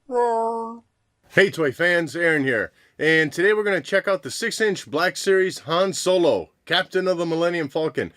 Well, Hey toy fans, Aaron here, and today we're going to check out the 6-inch Black Series Han Solo, Captain of the Millennium Falcon.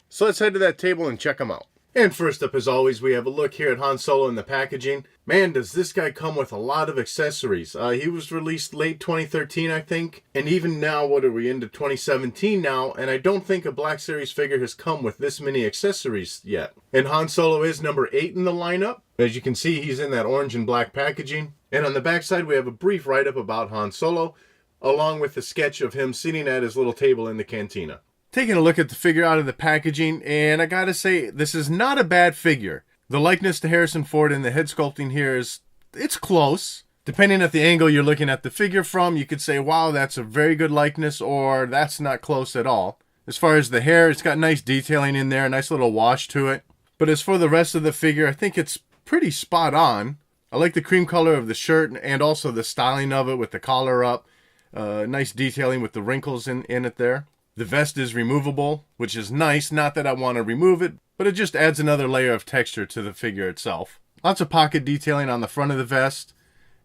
So let's head to that table and check them out. And first up, as always, we have a look here at Han Solo in the packaging. Man, does this guy come with a lot of accessories. He was released late 2013, I think, and even now, what are we, into 2017 now, and I don't think a Black Series figure has come with this many accessories yet. And Han Solo is number 8 in the lineup. As you can see, he's in that orange and black packaging. And on the backside, we have a brief write-up about Han Solo, along with a sketch of him sitting at his little table in the cantina. Taking a look at the figure out of the packaging, and I gotta say, this is not a bad figure. The likeness to Harrison Ford and the head sculpting here it's close. Depending on the angle you're looking at the figure from, you could say, wow, that's a very good likeness, or that's not close at all. As far as the hair, it's got nice detailing in there, a nice little wash to it. But as for the rest of the figure, I think it's pretty spot on. I like the cream color of the shirt and also the styling of it with the collar up. Nice detailing with the wrinkles in it there. The vest is removable, which is nice. Not that I want to remove it, but it just adds another layer of texture to the figure itself. Lots of pocket detailing on the front of the vest,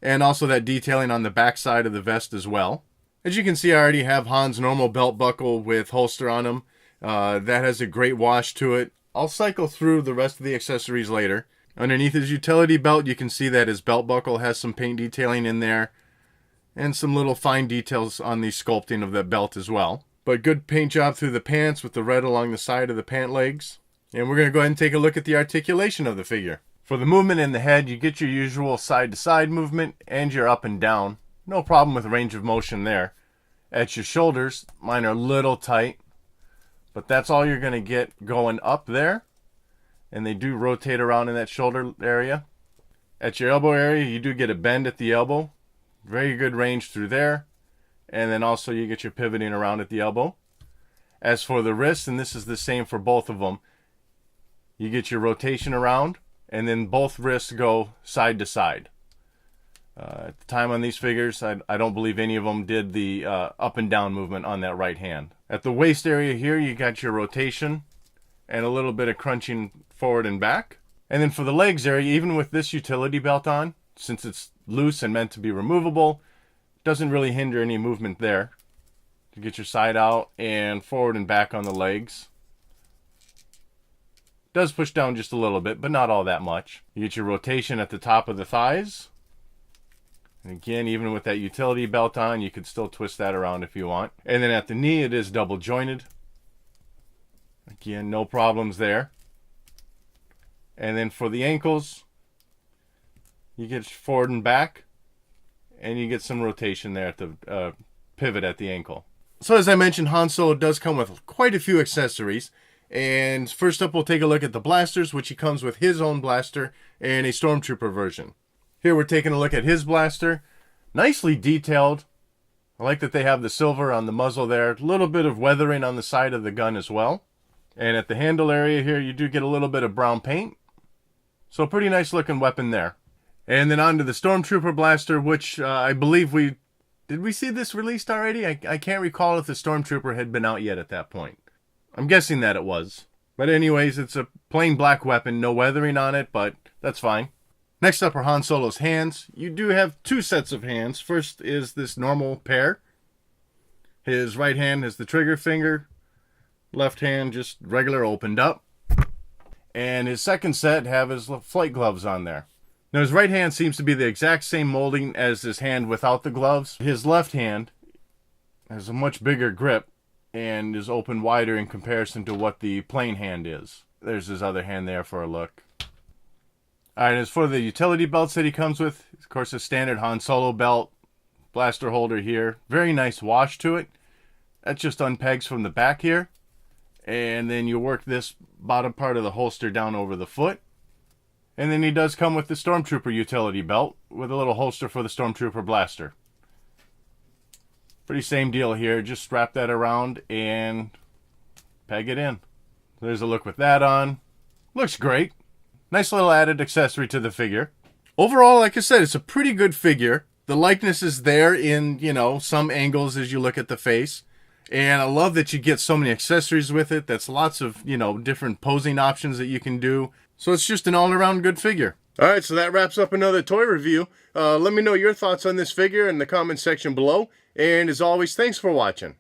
and also that detailing on the back side of the vest as well. As you can see, I already have Han's normal belt buckle with holster on him. That has a great wash to it. I'll cycle through the rest of the accessories later. Underneath his utility belt, you can see that his belt buckle has some paint detailing in there, and some little fine details on the sculpting of that belt as well. But good paint job through the pants with the red along the side of the pant legs. And we're going to go ahead and take a look at the articulation of the figure. For the movement in the head, you get your usual side-to-side movement and your up and down. No problem with range of motion there. At your shoulders, mine are a little tight, but that's all you're going to get going up there. And they do rotate around in that shoulder area. At your elbow area, you do get a bend at the elbow. Very good range through there. And then also you get your pivoting around at the elbow. As for the wrist, and this is the same for both of them, you get your rotation around, and then both wrists go side to side. At the time on these figures, I don't believe any of them did the up and down movement on that right hand. At the waist area here, you got your rotation and a little bit of crunching forward and back. And then for the legs area, even with this utility belt on, since it's loose and meant to be removable, doesn't really hinder any movement there. To get your side out and forward and back on the legs. Does push down just a little bit, but not all that much. You get your rotation at the top of the thighs. And again, even with that utility belt on, you could still twist that around if you want. And then at the knee, it is double jointed. Again, no problems there. And then for the ankles, you get forward and back. And you get some rotation there at the pivot at the ankle. So as I mentioned, Han Solo does come with quite a few accessories. And first up, we'll take a look at the blasters, which he comes with his own blaster and a Stormtrooper version. Here we're taking a look at his blaster. Nicely detailed. I like that they have the silver on the muzzle there. A little bit of weathering on the side of the gun as well. And at the handle area here, you do get a little bit of brown paint. So pretty nice looking weapon there. And then on to the Stormtrooper blaster, which I believe did we see this released already? I can't recall if the Stormtrooper had been out yet at that point. I'm guessing that it was. But anyways, it's a plain black weapon, no weathering on it, but that's fine. Next up are Han Solo's hands. You do have two sets of hands. First is this normal pair. His right hand has the trigger finger. Left hand just regular opened up. And his second set have his flight gloves on there. Now his right hand seems to be the exact same molding as his hand without the gloves. His left hand has a much bigger grip and is open wider in comparison to what the plain hand is. There's his other hand there for a look. Alright, as for the utility belts that he comes with, of course a standard Han Solo belt, blaster holder here. Very nice wash to it. That just unpegs from the back here. And then you work this bottom part of the holster down over the foot. And then he does come with the Stormtrooper utility belt with a little holster for the Stormtrooper blaster. Pretty same deal here. Just strap that around and peg it in. There's a look with that on. Looks great. Nice little added accessory to the figure. Overall, like I said, it's a pretty good figure. The likeness is there in, some angles as you look at the face. And I love that you get so many accessories with it. That's lots of, different posing options that you can do. So it's just an all-around good figure. Alright, so that wraps up another toy review. Let me know your thoughts on this figure in the comment section below. And as always, thanks for watching.